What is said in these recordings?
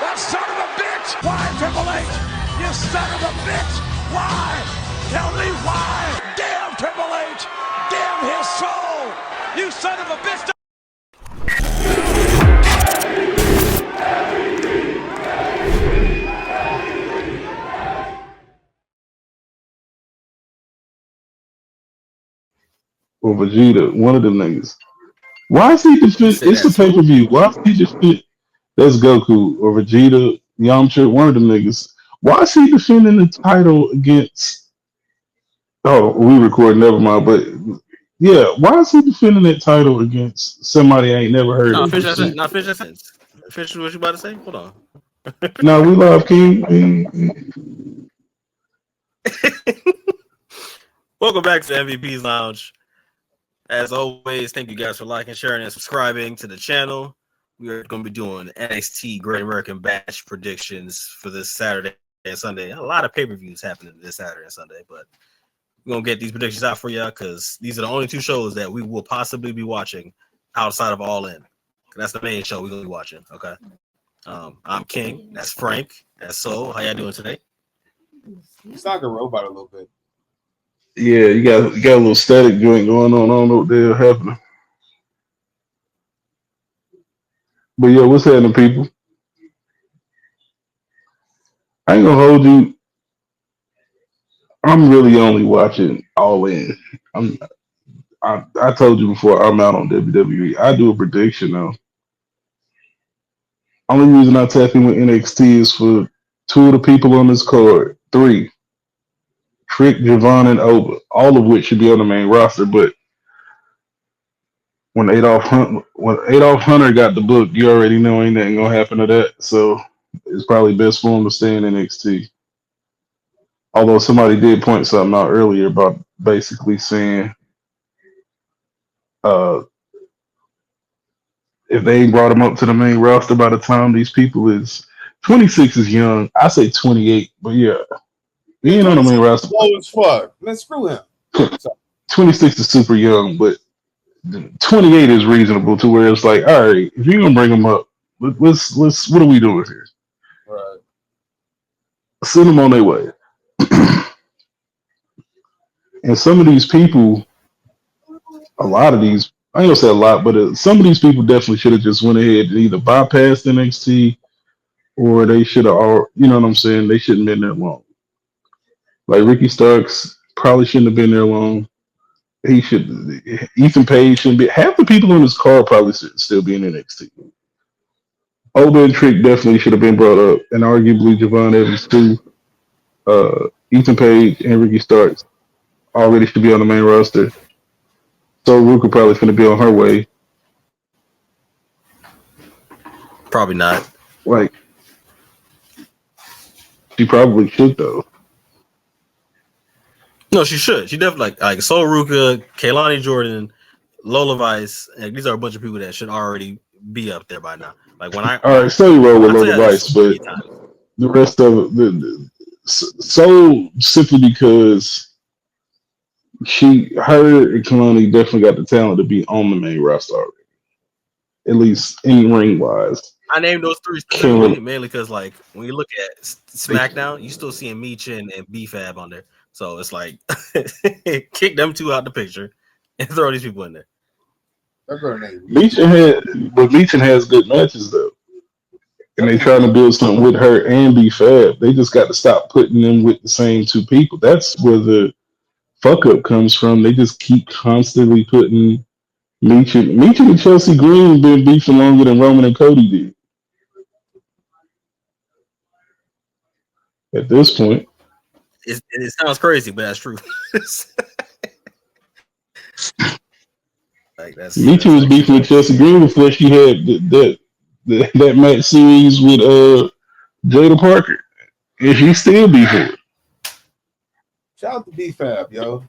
That son of a bitch! Why, Triple H? You son of a bitch! Why? Tell me why! Damn Triple H! Damn his soul! You son of a bitch! Or Vegeta, one of them niggas. Why is he defend? It's a pay-per-view. Why is he defend? That's Goku or Vegeta, Yamcha, one of them niggas. Why is he defending the title against? Oh, we record. Never mind. But yeah, why is he defending that title against somebody I ain't never heard of? Finish that sentence. Finish what you about to say. Hold on. No, we love King. Welcome back to MVP's Lounge. As always, thank you guys for liking, sharing, and subscribing to the channel. We are going to be doing NXT Great American Bash predictions for this Saturday and Sunday. A lot of pay-per-views happening this Saturday and Sunday, but we're going to get these predictions out for y'all because these are the only two shows that we will possibly be watching outside of All In. That's the main show we're going to be watching, okay? I'm King. That's Frank. That's Soul. How y'all doing today? It's like a robot a little bit. Yeah, you got a little static joint going on. I don't know what the hell happening. But yeah, what's happening, people? I ain't gonna hold you. I'm really only watching All In. I told you before, I'm out on WWE. I do a prediction though. Only reason I tap in with NXT is for two of the people on this card. Three. Trick, Javon, and Oba, all of which should be on the main roster, but when Adolf Hunter got the book, you already know ain't nothing gonna happen to that. So it's probably best for him to stay in NXT. Although somebody did point something out earlier about basically saying if they ain't brought him up to the main roster by the time these people is 26 is young. I say 28, but yeah. He ain't on the main roster. Low as fuck. Let's screw him. 26 is super young, but 28 is reasonable to where it's like, all right, if you're gonna bring them up, let's what are we doing here? Right. Send them on their way. And some of these people, a lot of these, I ain't gonna say a lot, but some of these people definitely should have just went ahead and either bypassed NXT or they should have, you know what I'm saying? They shouldn't have been there long. Like Ricky Starks probably shouldn't have been there long. Ethan Page shouldn't be. Half the people on this card probably should still be in NXT. Oba and Trick definitely should have been brought up, and arguably Javon Evans too. Ethan Page and Ricky Starks already should be on the main roster. So Ruka probably finna be on her way. Probably not. Like she probably should though. No, she should. She definitely like Sol Ruka, Kaylani Jordan, Lola Vice, and these are a bunch of people that should already be up there by now. Like when I all right, so you roll with Lola Vice, but the rest of the Sol simply because her and Kalani definitely got the talent to be on the main roster already. At least in ring wise. I named those three specifically mainly because like when you look at SmackDown, you still seeing Meechin and B-Fab on there. So it's like kick them two out the picture and throw these people in there. Meechin has good matches though. And they trying to build something with her and B-Fab. They just got to stop putting them with the same two people. That's where the fuck up comes from. They just keep constantly putting Meechin and Chelsea Green been beefing longer than Roman and Cody did. At this point. It sounds crazy, but that's true. Meechin was beefing with Chelsea Green before she had that match series with Jada Parker. And she still beefing. Shout out to B-Fab, yo.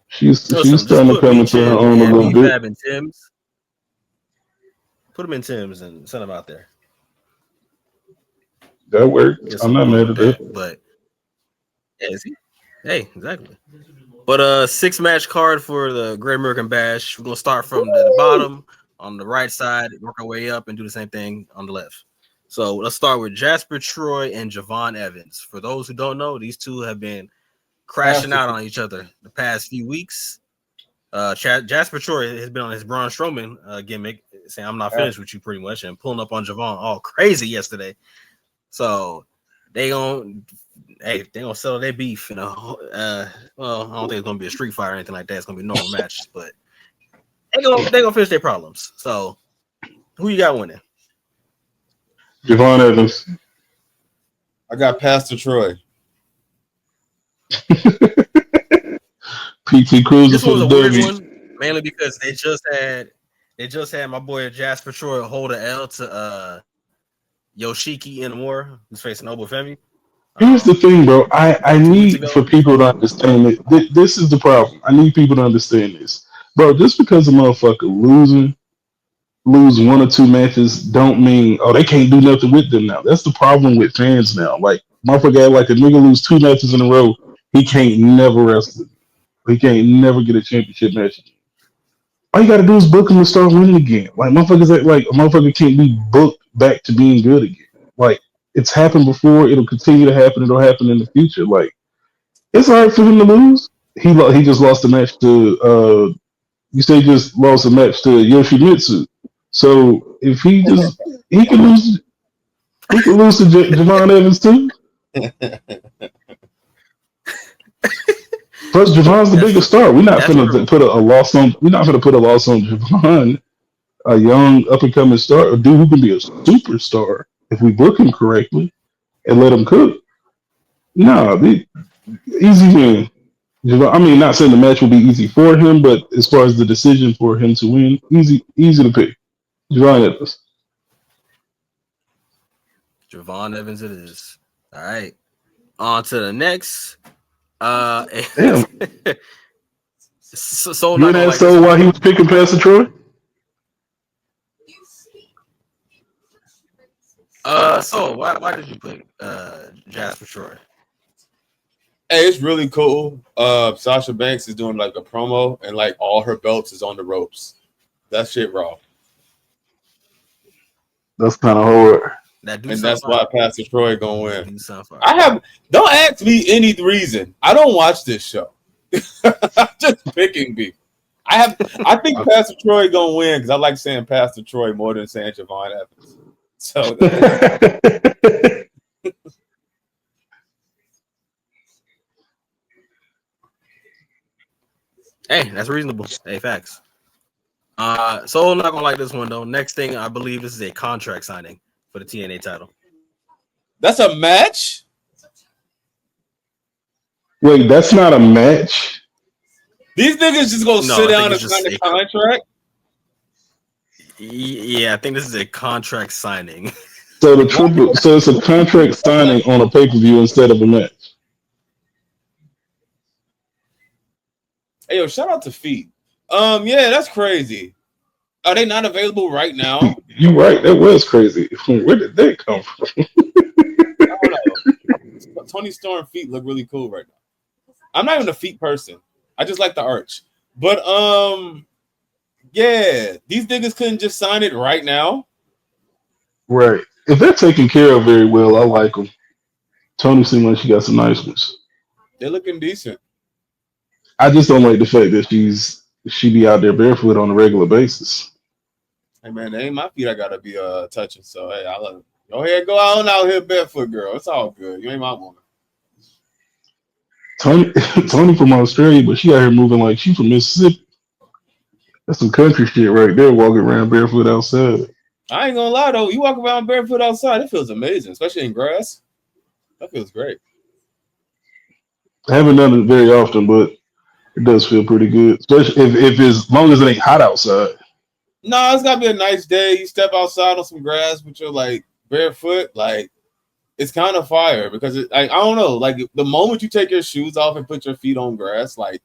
She's starting to come into her own a little bit. And Tim's. Put them in Tim's and send them out there. That works. I'm not mad at that. But yeah, hey, exactly. But 6-match card for the Great American Bash. We're gonna start from the bottom. on the right side, work our way up, and do the same thing on the left. So let's start with Jasper Troy and Javon Evans. For those who don't know, these two have been crashing out on each other the past few weeks. Jasper Troy has been on his Braun Strowman gimmick, saying "I'm not finished with you," pretty much, and pulling up on Javon all crazy yesterday. So they gonna settle their beef. Well, I don't think it's gonna be a street fight or anything like that. It's gonna be a normal match, but they gonna finish their problems. So who you got winning? Javon Evans. I got Pastor Troy. PT Cruiser This for was the a weird W. one, mainly because they just had my boy Jasper Troy hold an L to Yoshiki Inamura, who's facing Obafemi. Here's the thing, bro. I 2 weeks need ago. for people to understand it. This is the problem. I need people to understand this, bro. Just because a motherfucker lose one or two matches, don't mean they can't do nothing with them now. That's the problem with fans now. Like motherfucker, like a nigga lose 2 matches in a row, he can't never wrestle. He can't never get a championship match again. All you gotta do is book him and start winning again. Like motherfuckers, like a motherfucker can't be booked back to being good again. Like it's happened before. It'll continue to happen. It'll happen in the future. Like it's hard for him to lose. He just lost a match to you say he just lost a match to Yoshimitsu. So if he can lose to Javon Evans too. Plus, Javon's the biggest star. We're not going to put a loss on. We're not going to put a loss on Javon, a young up and coming star, a dude who can be a superstar if we book him correctly and let him cook. No, easy win. I mean, not saying the match will be easy for him, but as far as the decision for him to win, easy to pick. Javon Evans. Javon Evans, it is. All right. On to the next. Damn. So you didn't ask why he was picking Pastor Troy? So why did you pick Jasper Troy? Hey, it's really cool. Sasha Banks is doing like a promo and like all her belts is on the ropes. That shit raw. That's kind of hard. And that's why Pastor Troy gonna win. Don't ask me any reason. I don't watch this show. I'm just picking beef. I think Pastor Troy gonna win because I like saying Pastor Troy more than saying Javon Evans. So hey, that's reasonable. Hey, facts. So I'm not gonna like this one though. Next thing, I believe this is a contract signing for the TNA title. That's a match? Wait, that's not a match? These niggas just gonna sit down and sign a contract? Yeah, I think this is a contract signing. So it's a contract signing on a pay-per-view instead of a match. Hey yo, shout out to Feet. Yeah, that's crazy. Are they not available right now? You're right, that was crazy. Where did that come from? I don't know. Tony Storm feet look really cool right now. I'm not even a feet person. I just like the arch. But yeah, these niggas couldn't just sign it right now. Right. If they're taken care of very well, I like them. Tony seems like she got some nice ones. They're looking decent. I just don't like the fact that she be out there barefoot on a regular basis. Hey man, they ain't my feet I gotta be touching. So hey, I love it. Go ahead, go on out here barefoot, girl. It's all good. You ain't my woman. Tony from Australia, but she out here moving like she from Mississippi. That's some country shit right there, walking around barefoot outside. I ain't gonna lie though, you walk around barefoot outside, it feels amazing, especially in grass. That feels great. I haven't done it very often, but it does feel pretty good, especially if as long as it ain't hot outside. No, it's gotta be a nice day. You step outside on some grass with your like barefoot, like it's kind of fire because I don't know, like the moment you take your shoes off and put your feet on grass, like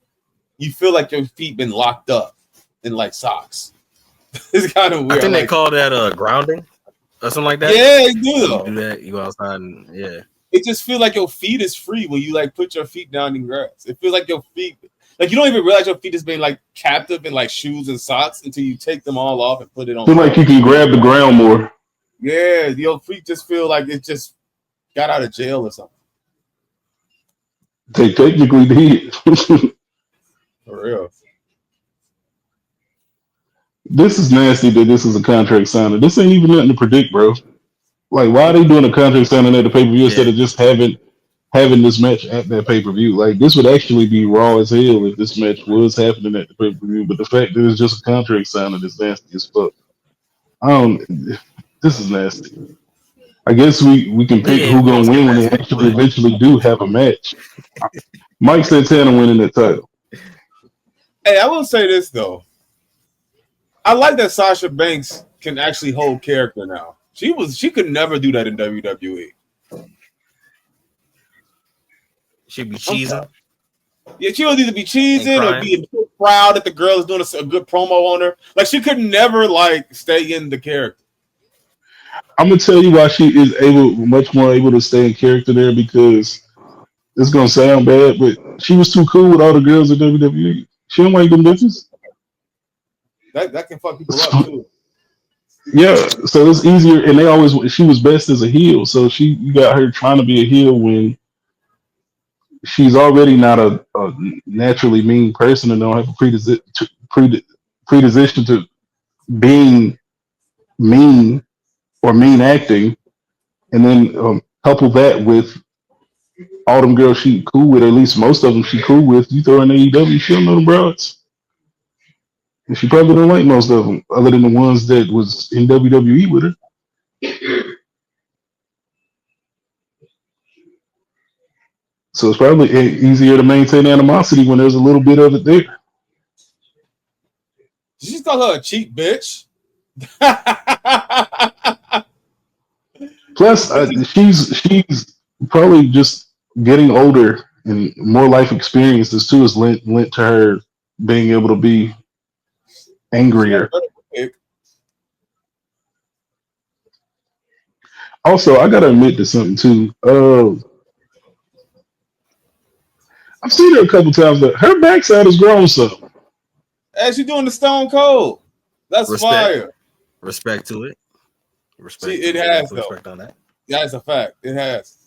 you feel like your feet been locked up in like socks. It's kind of weird. I think they call that grounding or something like that. Yeah, they do though. You do that, you go outside and yeah. It just feels like your feet is free when you like put your feet down in grass. It feels like your feet, Like you don't even realize your feet is being like captive in like shoes and socks until you take them all off and put it on. Feel like you can grab the ground more. Yeah, your feet just feel like it just got out of jail or something. They technically did. For real. This is nasty that this is a contract signing. This ain't even nothing to predict, bro. Like, why are they doing a contract signing at the pay-per-view instead of just having this match at that pay-per-view? Like, this would actually be raw as hell if this match was happening at the pay-per-view. But the fact that it's just a contract signing is nasty as fuck. This is nasty. I guess we can pick who's gonna win when they actually eventually do have a match. Mike Santana winning that title. Hey, I will say this though. I like that Sasha Banks can actually hold character now. She could never do that in WWE. She'd be cheesing. Yeah, she would either be cheesing or be proud that the girl is doing a good promo on her. Like she could never like stay in the character. I'm gonna tell you why she is much more able to stay in character there, because it's gonna sound bad, but she was too cool with all the girls at WWE. She don't like them bitches. That can fuck people up too. Yeah, so it's easier, and she was best as a heel, so you got her trying to be a heel when she's already not a naturally mean person and don't have a predisposition to being mean or mean acting, and then couple that with all them girls she cool with, or at least most of them she cool with. You throw in AEW, she don't know them broads. And she probably don't like most of them, other than the ones that was in WWE with her. So it's probably easier to maintain animosity when there's a little bit of it there. Did you call her a cheap bitch? Plus, she's probably just getting older and more life experiences too is lent to her being able to be angrier. Also, I gotta admit to something too. I've seen her a couple times, but her backside has grown some. As she doing the Stone Cold. That's fire. Respect to it. It has though. Respect on that. That's a fact. It has.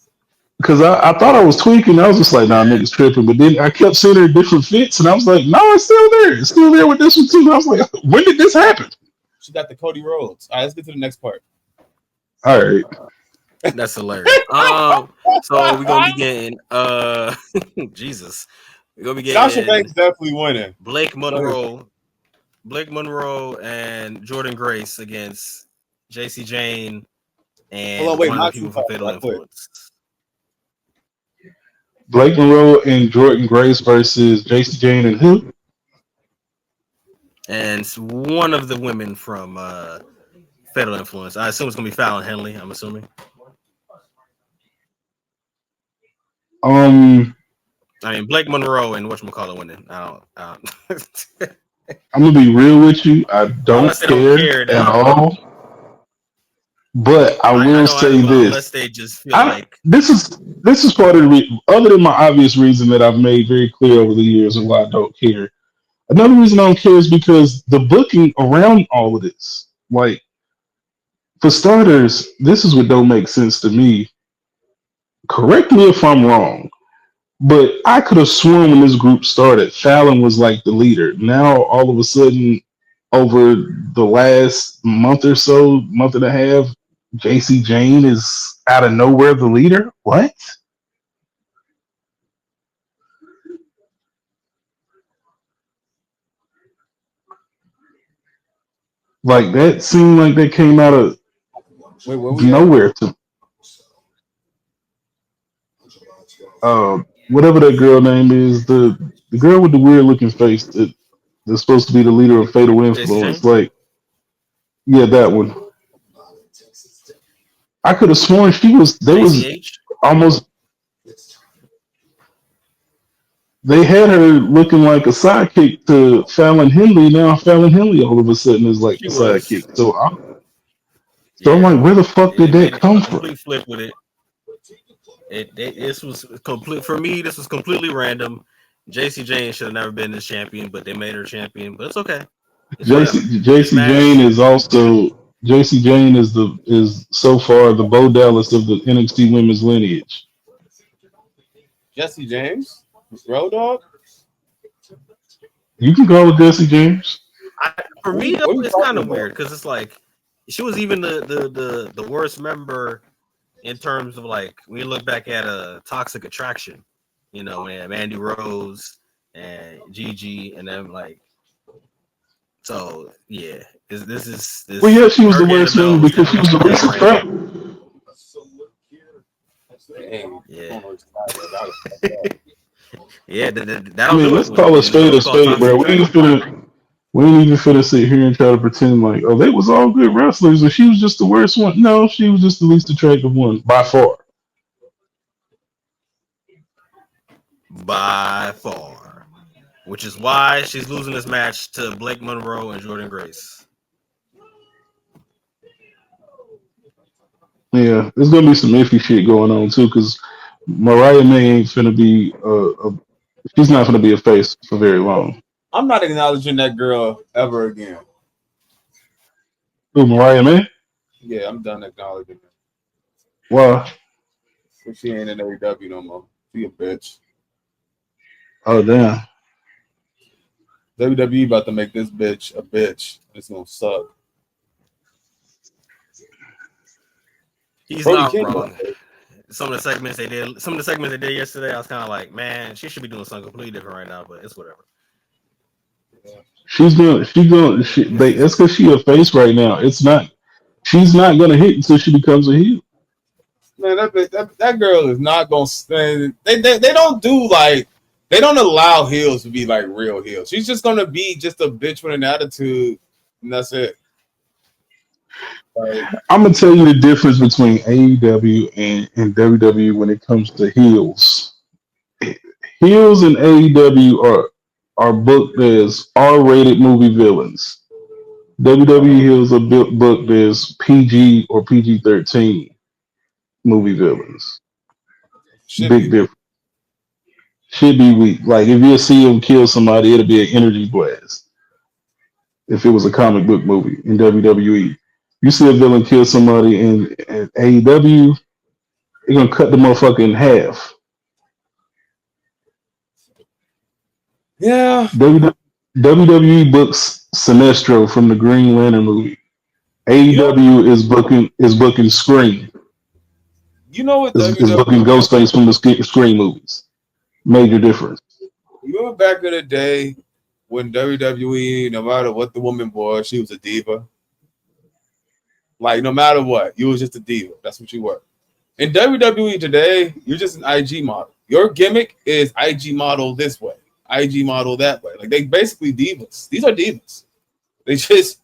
Because I thought I was tweaking. I was just like, nah, niggas tripping. But then I kept seeing her different fits, and I was like, no, it's still there. It's still there with this one, too. And I was like, when did this happen? She got the Cody Rhodes. All right, let's get to the next part. All right. That's hilarious. So we're going to be getting, Jesus. We're going to be getting Sasha Banks definitely winning. Blake Monroe and Jordan Grace against JC Jane and one of the people from Fatal Influence. Blake Monroe and Jordan Grace versus JC Jane and who? And one of the women from Fatal Influence. I assume it's going to be Fallon Henley, I'm assuming. I mean, Blake Monroe and whatchamacallit winning. I don't. I'm going to be real with you. I don't care at all. But I will say this: unless they just feel like this is part of the other than my obvious reason that I've made very clear over the years of why I don't care. Another reason I don't care is because the booking around all of this, like for starters, this is what don't make sense to me. Correct me if I'm wrong, but I could have sworn when this group started, Fallon was like the leader. Now all of a sudden, over the last month or so, month and a half, JC Jane is out of nowhere the leader? What? Like that seemed like that came out of nowhere to whatever that girl name is, the girl with the weird looking face that's supposed to be the leader of Fatal Influence. Like, yeah, that one. I could have sworn they had her looking like a sidekick to Fallon Henley. Now Fallon Henley all of a sudden is like the sidekick. So I'm like, where the fuck did that come from? Flip with it. This was complete for me. This was completely random. JC Jane should have never been this champion, but they made her champion. But it's okay. It's whatever. This JC Jane match, is also JC Jane is so far the Bo Dallas of the NXT women's lineage. Jesse James, Road Dog. You can go with Jesse James. For me, though, it's kind of weird because it's like she was even the worst member in terms of like when you look back at a Toxic Attraction, you know, when Mandy Rose and Gigi and them like. So yeah, this is. Well, yeah, she was the worst member because she was the worst attract. Yeah. Yeah, I mean, let's call a spade, bro. We ain't even finna sit here and try to pretend like, oh, they was all good wrestlers and she was just the worst one. No, she was just the least attractive one by far. By far. Which is why she's losing this match to Blake Monroe and Jordan Grace. Yeah, there's gonna be some iffy shit going on too, because Mariah May ain't finna be she's not gonna be a face for very long. I'm not acknowledging that girl ever again. Who, Mariah May? Yeah, I'm done acknowledging her. Why? If she ain't in AEW no more. She a bitch. Oh damn. WWE about to make this bitch a bitch. It's gonna suck. He's not wrong. Some of the segments they did yesterday, I was kind of like, man, she should be doing something completely different right now, but it's whatever. It's because she a face right now. She's not gonna hit until she becomes a heel. Man, that girl is not gonna stand. They don't do like. They don't allow heels to be like real heels. She's just gonna be just a bitch with an attitude, and that's it. Like, I'm gonna tell you the difference between AEW and WWE when it comes to heels. Heels in AEW are booked as R-rated movie villains. WWE heels are booked as PG or PG-13 movie villains. Big difference. Should be weak. Like if you see him kill somebody, it'll be an energy blast. If it was a comic book movie in WWE, you see a villain kill somebody in AEW, they're gonna cut the motherfucker in half. yeah. WWE books Sinestro from the Green Lantern movie. AEW is booking Scream. You know what? Is booking Ghostface from the Scream movies. Major difference. You remember back in the day when WWE, no matter what the woman was, she was a diva. Like no matter what, you was just a diva. That's what you were. In WWE today, you're just an IG model. Your gimmick is IG model this way, IG model that way. Like they basically divas. These are divas. They just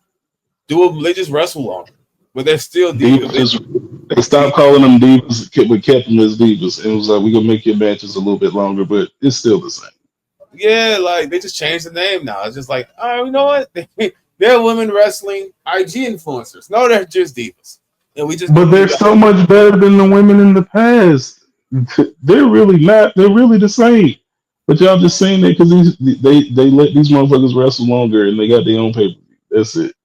they just wrestle on them, but they're still divas. They stopped calling them divas, but kept them as divas. And it was like, we're going to make your matches a little bit longer, but it's still the same. Yeah, like they just changed the name now. It's just like, oh, you know what? They're women wrestling IG influencers. No, they're just divas. And but they're so much better than the women in the past. They're really not. They're really the same. But y'all just saying that because they let these motherfuckers wrestle longer and they got their own pay-per-view. That's it.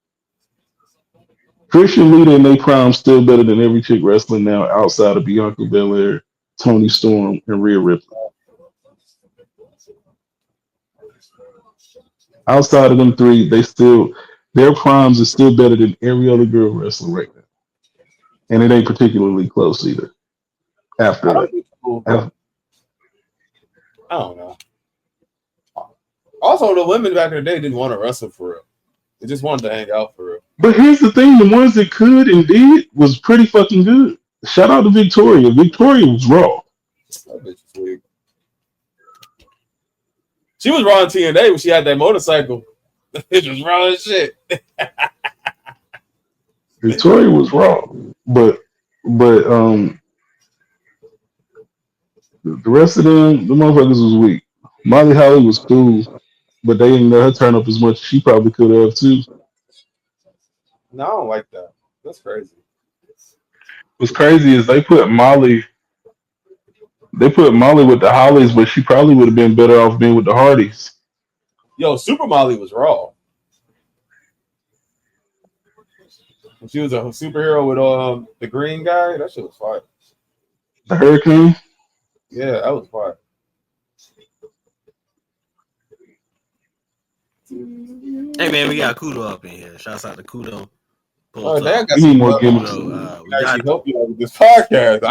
Christian Lita in their prime still better than every chick wrestling now outside of Bianca Belair, Toni Storm, and Rhea Ripley. Outside of them three, their primes is still better than every other girl wrestling right now. And it ain't particularly close either. After that. I don't know. Also, the women back in the day didn't want to wrestle for real. They just wanted to hang out for real. But here's the thing, the ones that could and did was pretty fucking good. Shout out to Victoria. Victoria was raw. That bitch was weird. She was raw on TNA when she had that motorcycle. It was raw as shit. Victoria was raw. But the rest of them, the motherfuckers was weak. Molly Holly was cool, but they didn't let her turn up as much as she probably could have too. No, I don't like that. That's crazy. What's crazy is they put Molly They put Molly with the Hollies, but she probably would have been better off being with the Hardys. Yo, Super Molly was raw. She was a superhero with the green guy. That shit was fire. The Hurricane. Yeah, that was fire. Hey man, we got Kudo up in here. Shouts out to Kudo. Oh, damn, We need more gimmicks. We actually help you out with this podcast.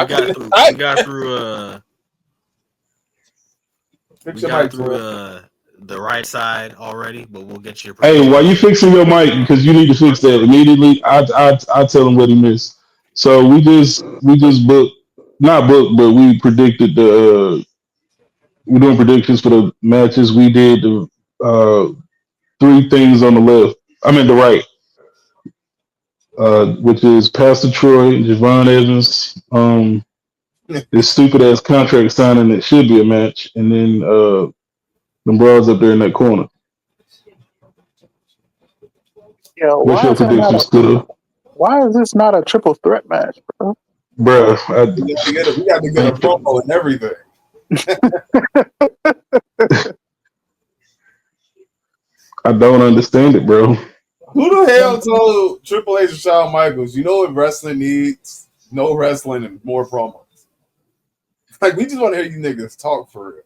We got through the right side already, but we'll get your. Hey, while you fixing your mic, because you need to fix that immediately, I tell him what he missed. So we just booked, not booked, but we predicted we're doing predictions for the matches. We did the three things on the left. I mean the right, which is Pastor Troy, Javon Evans, this stupid ass contract signing that should be a match, and then them bros up there in that corner. Yo, What's your predictions, Scooter? why is this not a triple threat match, bro? Bruh, We got to get a promo and everything. I don't understand it, bro. Who the hell told Triple H and Shawn Michaels, you know what wrestling needs? No wrestling and more promos. Like, we just want to hear you niggas talk for real.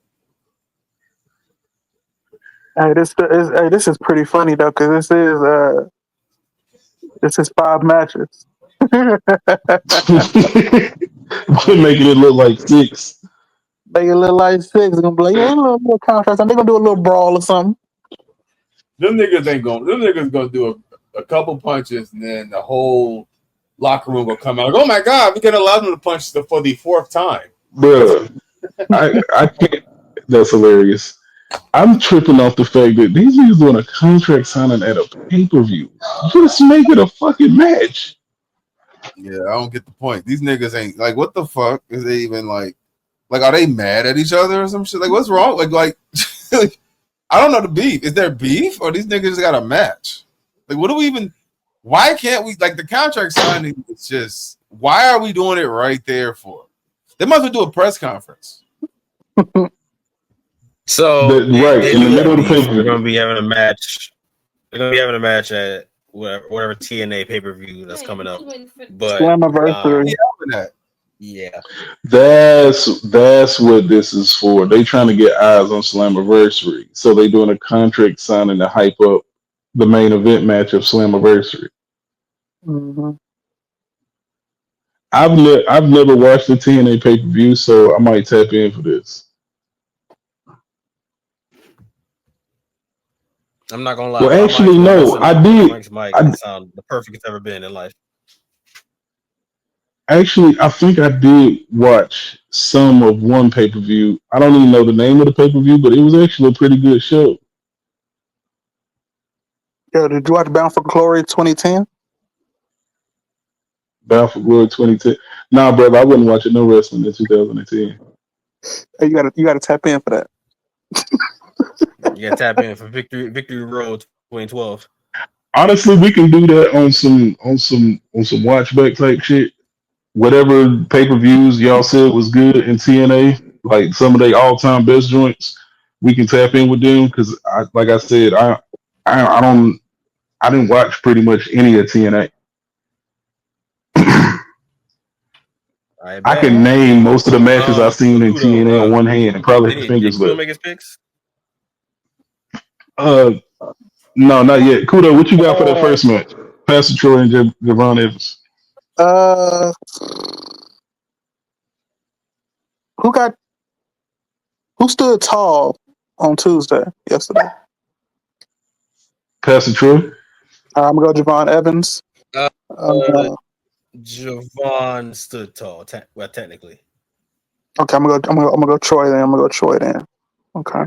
Hey, this is pretty funny though, because this is 5 matches. We're making it look like 6. Make it look like 6. It's gonna be like, yeah, a little contrast, and they're gonna do a little brawl or something. Them niggas gonna do a couple punches, and then the whole locker room will come out. Like, oh my god, we can allow them to punch for the 4th time. Bruh, I can't. That's hilarious. I'm tripping off the fact that these niggas doing a contract signing at a pay-per-view. Just make it a fucking match. Yeah, I don't get the point. These niggas ain't like, what the fuck is they even like? Like, are they mad at each other or some shit? Like, what's wrong? Like I don't know the beef. Is there beef or these niggas just got a match? Like, what do we even? Why can't we like the contract signing? It's just why are we doing it right there for? They might as well do a press conference. So in the middle of the pay-per-view, they're gonna be having a match. They're gonna be having a match at whatever TNA pay-per-view that's coming up. But Slammiversary. yeah, that's what this is for. They trying to get eyes on Slammiversary, so they doing a contract signing to hype up the main event match of Slammiversary. Mm-hmm. I've never watched the TNA pay-per-view, so I might tap in for this. I'm not gonna lie. Well, actually, no, I did. Mike's mic sound the perfect it's ever been in life. Actually, I think I did watch some of one pay-per-view. I don't even know the name of the pay-per-view, but it was actually a pretty good show. Yo, did you watch Bound for Glory 2010? Bound for Glory 2010. Nah, brother, I wasn't watching no wrestling in 2010. Hey, you gotta tap in for that. You gotta tap in for Victory Road 2012. Honestly, we can do that on some watchback type shit. Whatever pay-per-views y'all said was good in TNA, like some of their all-time best joints, we can tap in with them because, like I said, I didn't watch pretty much any of TNA. I can name most of the matches I've seen in TNA on one hand and probably have fingers left. Make his picks? No, not yet. Kudo, what you got for that first match? Pastor Troy and Javon Evans. Who stood tall on yesterday? Pastor Troy. I'm gonna go Javon Evans. Javon stood tall. Well, technically. Okay, I'm gonna go Troy then. Okay.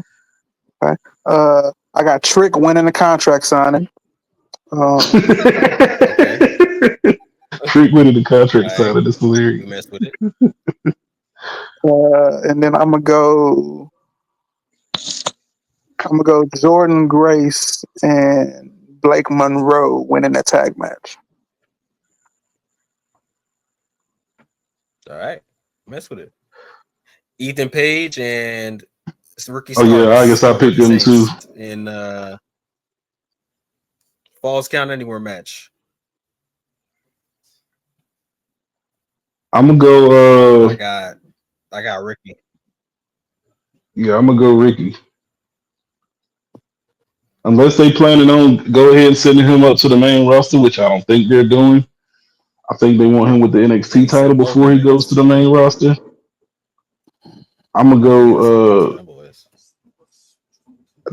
I got Trick winning the contract signing. Trick winning the contract signing. That's hilarious. You messed with it. And then I'm gonna go Jordan Grace and Blake Monroe winning that tag match. All right, mess with it. Ethan Page and Ricky Oh Starks. yeah, I guess I picked them too. In Falls Count Anywhere match. I'm gonna go. I got Ricky. Yeah, I'm gonna go Ricky. Unless they planning on go ahead and sending him up to the main roster, which I don't think they're doing. I think they want him with the NXT title before he goes to the main roster. I'm gonna go.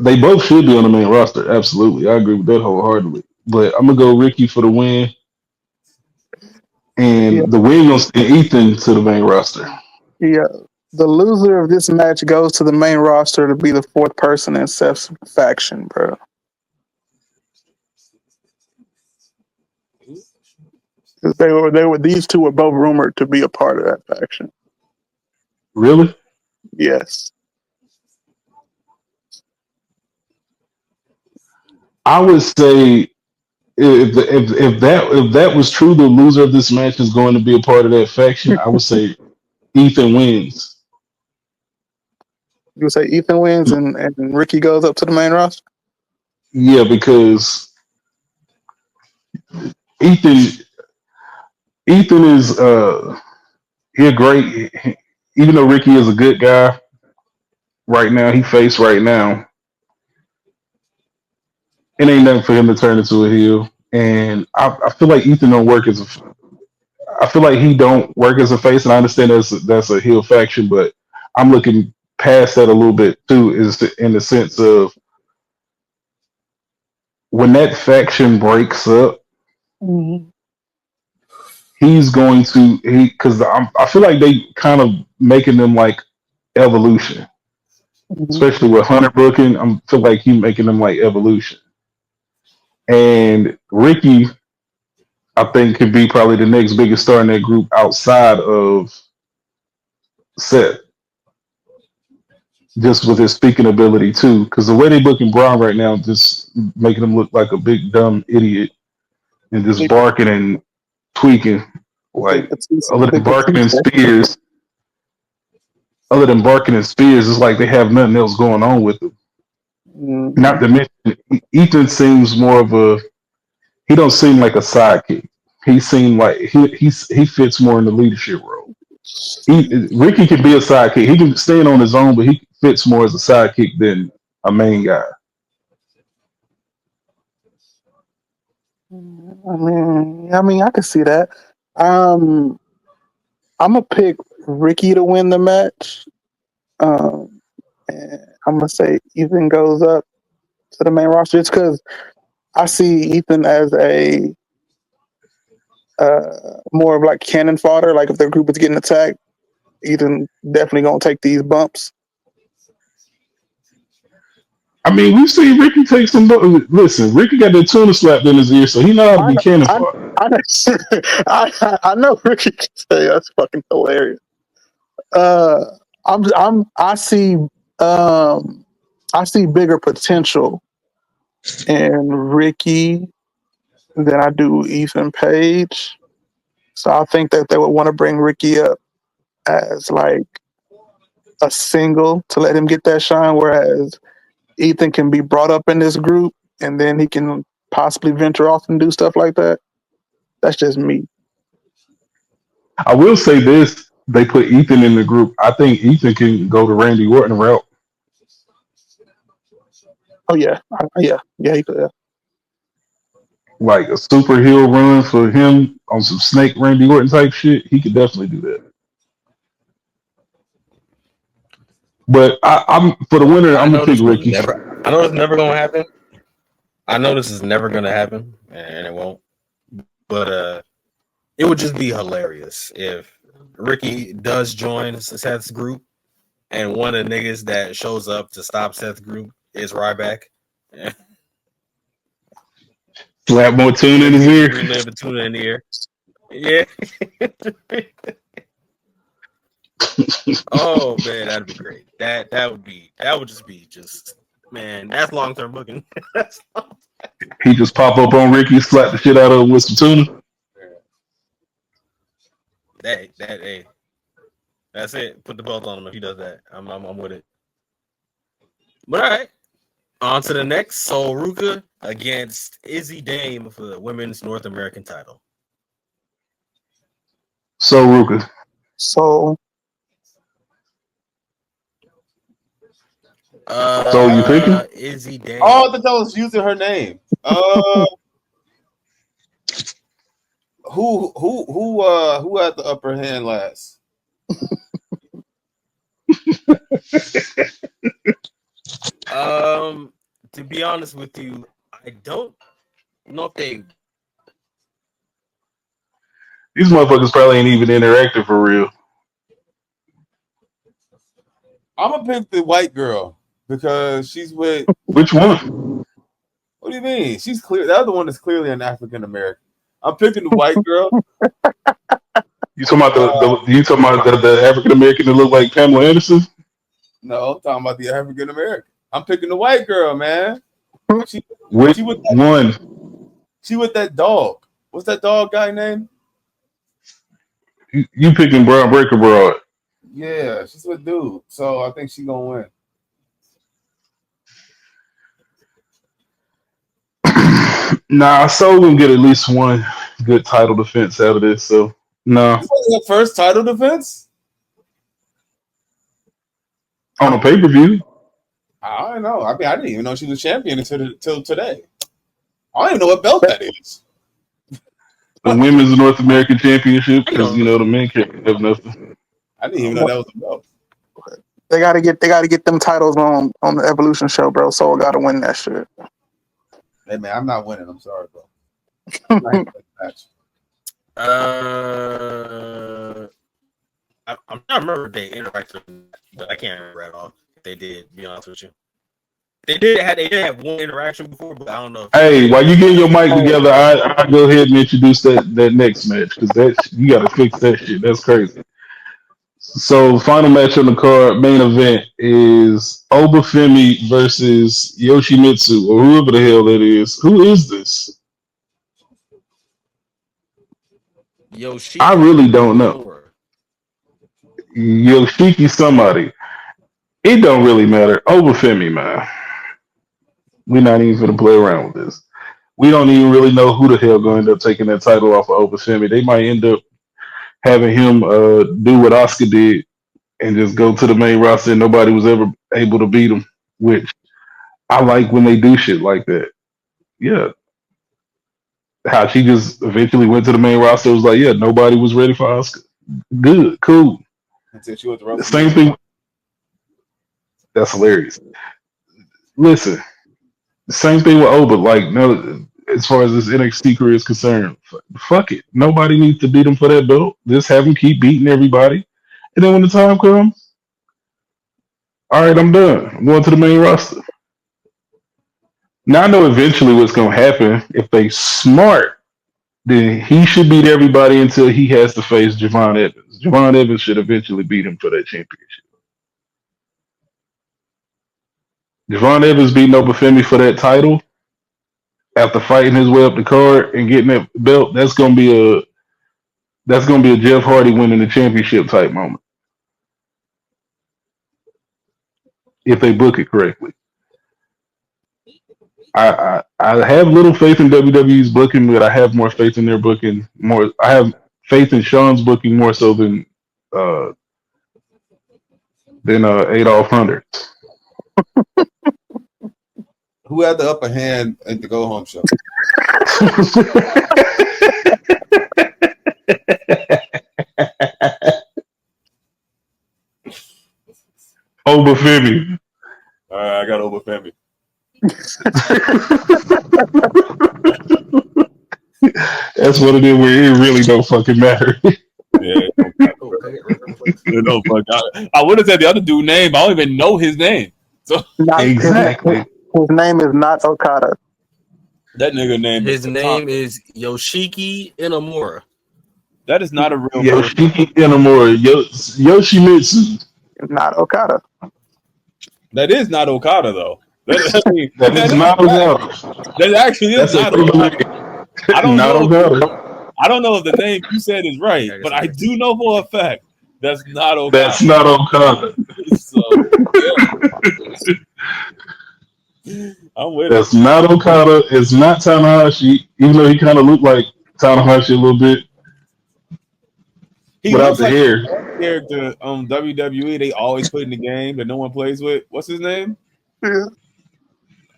They both should be on the main roster. Absolutely, I agree with that wholeheartedly. But I'm gonna go Ricky for the win, and the win gonna send Ethan to the main roster. Yeah. The loser of this match goes to the main roster to be the fourth person in Seth's faction, bro. These two were both rumored to be a part of that faction. Really? Yes. I would say if that was true, the loser of this match is going to be a part of that faction. I would say Ethan wins. You would say Ethan wins and Ricky goes up to the main roster? Yeah, because Ethan is he's great. Even though Ricky is a good guy right now, he face right now. It ain't nothing for him to turn into a heel. And I feel like Ethan don't work as a I feel like he don't work as a face, and I understand that's a heel faction, but I'm looking past that a little bit too, is in the sense of when that faction breaks up, he's going to because I feel like they kind of making them like Evolution, especially with Hunter booking. I feel like he's making them like Evolution, and Ricky, I think, could be probably the next biggest star in that group outside of Seth. Just with his speaking ability too, because the way they booking Braun right now, just making him look like a big dumb idiot and just barking and tweaking, like other than barking and Spears. Other than barking and Spears, it's like they have nothing else going on with them. Not to mention, Ethan seems more of a. He don't seem like a sidekick. He seemed like he fits more in the leadership role. Ricky can be a sidekick. He can stand on his own, but he fits more as a sidekick than a main guy. I mean, I can see that. I'm gonna pick Ricky to win the match. And I'm gonna say Ethan goes up to the main roster just because I see Ethan as a more of like cannon fodder. Like if their group is getting attacked, Ethan definitely gonna take these bumps. I mean, we've seen Ricky take some. Listen, Ricky got that tuna slapped in his ear, so he know how to be cannon fodder. I know Ricky can say that's fucking hilarious. I see bigger potential in Ricky than I do Ethan Page. So I think that they would want to bring Ricky up as like a single to let him get that shine, whereas Ethan can be brought up in this group and then he can possibly venture off and do stuff like that. That's just me. I will say this: they put Ethan in the group. I think Ethan can go the Randy Orton route. Oh yeah, he could. Yeah. Like a super heel run for him on some Snake Randy Orton type shit. He could definitely do that. But I'm for the winner. I'm gonna pick Ricky. I know it's never gonna happen. I know this is never gonna happen, and it won't. But it would just be hilarious if Ricky does join Seth's group, and one of the niggas that shows up to stop Seth's group is Ryback. Slap more tuna in his ear. Relive the tuna in the ear. Yeah. Oh man, that'd be great. That would just be man. That's long term booking. He just pop up on Ricky, slap the shit out of him with some tuna. That'd That's it. Put the belt on him if he does that. I'm with it. But all right. On to the next. Sol Ruka against Izzy Dame for the women's North American title. So Ruka. So So you picking? Izzy Dame. Oh, I thought I was using her name. Who had the upper hand last? To be honest with you, I don't know if they. These motherfuckers probably ain't even interactive for real. I'm gonna pick the white girl because she's with. Which one? What do you mean? She's clear. The other one is clearly an African American. I'm picking the white girl. You talking about the African American that look like Pamela Anderson? No, I'm talking about the African American. I'm picking the white girl, man. Which She with one? She with that dog. What's that dog guy name? You picking Brown Breaker Broad? Yeah, she's with dude. So I think she gonna win. Nah, Soul gonna get at least one good title defense out of this. So nah, This was her first title defense. on a pay per view. I don't know. I mean, I didn't even know she was champion until today. I don't even know what belt that is. The Women's North American Championship, because the men can't have nothing. I didn't even know that was a belt. they gotta get them titles on the Evolution show, bro. Soul gotta win that shit. Hey man, I'm not winning. I'm sorry, bro. I'm not winning the match. I'm trying to remember if they interacted, but I can't remember at all. If they did, to be honest with you. They did have one interaction before, but I don't know. Hey, while you get your mic together, I go ahead and introduce that next match because you got to fix that shit. That's crazy. So, final match on the card, main event is Obafemi versus Yoshimitsu or whoever the hell that is. Who is this? Yoshi. I really don't know. Yoshiki somebody. It don't really matter. Obafemi, man. We're not even going to play around with this. We don't even really know who the hell going to end up taking that title off of Obafemi. They might end up having him do what Oscar did and just go to the main roster and nobody was ever able to beat him, which I like when they do shit like that. Yeah. How she just eventually went to the main roster was like, yeah, nobody was ready for Oscar. Good, cool. Until she was the Same thing. That's hilarious. Listen, same thing with Oba. Like, no, as far as this NXT career is concerned, fuck it. Nobody needs to beat him for that belt. Just have him keep beating everybody. And then when the time comes, all right, I'm done. I'm going to the main roster. Now I know eventually what's going to happen. If they smart, then he should beat everybody until he has to face Javon Evans. Javon Evans should eventually beat him for that championship. Javon Evans beating Obafemi for that title after fighting his way up the card and getting that belt, that's gonna be a Jeff Hardy winning the championship type moment. If they book it correctly. I have little faith in WWE's booking, but I have more faith in their booking. I have faith in Sean's booking more so than Adolf Hunter. Who had the upper hand at the Go Home show? Obafemi. All right, I got Obafemi. That's what it is. Where it really don't fucking matter. Yeah. No, fuck. I would have said the other dude name. I don't even know his name. So Exactly. His name is not Okada. that nigga name. His name is Yoshiki Inamura. That is not a real Yoshiki Inamura. Yoshimitsu. Not Okada. That is not Okada though. That That is not Okada. That actually is That's not Okada. I don't not know. Okada. I don't know if the name you said is right, but I do know for a fact That's not Okada. That's not Okada. So, yeah. I'm with That's it. not Okada. It's not Tanahashi, even though he kind of looked like Tanahashi a little bit He without looks the like hair. a character WWE they always put in the game that no one plays with. What's his name? Yeah.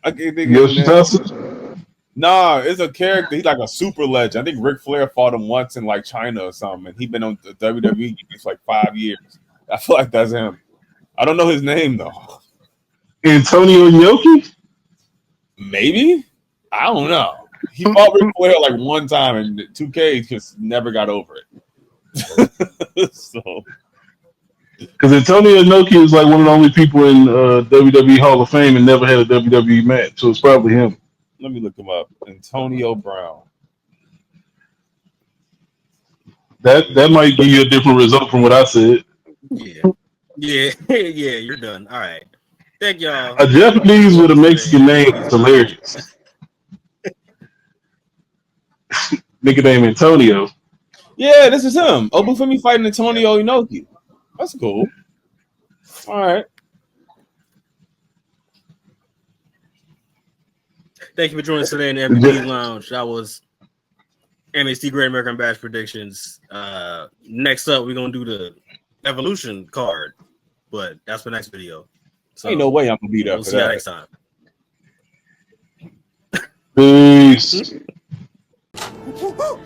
I can't think of his name. Yoshitasa? Nah, it's a character. He's like a super legend. I think Ric Flair fought him once in like China or something, and he's been on the WWE for like 5 years. I feel like that's him. I don't know his name though. Antonio Inoki? Maybe? I don't know. He fought Ric Flair like one time, and 2K just never got over it. So, Because Antonio Inoki is like one of the only people in WWE Hall of Fame and never had a WWE match, so it's probably him. let me look him up. Antonio Brown. That might give you a different result from what I said. Yeah. You're done. All right. Thank y'all. A Japanese with a Mexican name is hilarious. Nigga named Antonio. Yeah, this is him. Obafemi fighting Antonio Inoki. That's cool. All right. Thank you for joining us today in the MVP Lounge. That was NXT Great American Bash predictions. Next up, we're gonna do the Evolution card, but that's the next video. So Ain't no way I'm gonna be there we'll for see you that. next time. Peace. Woo-hoo!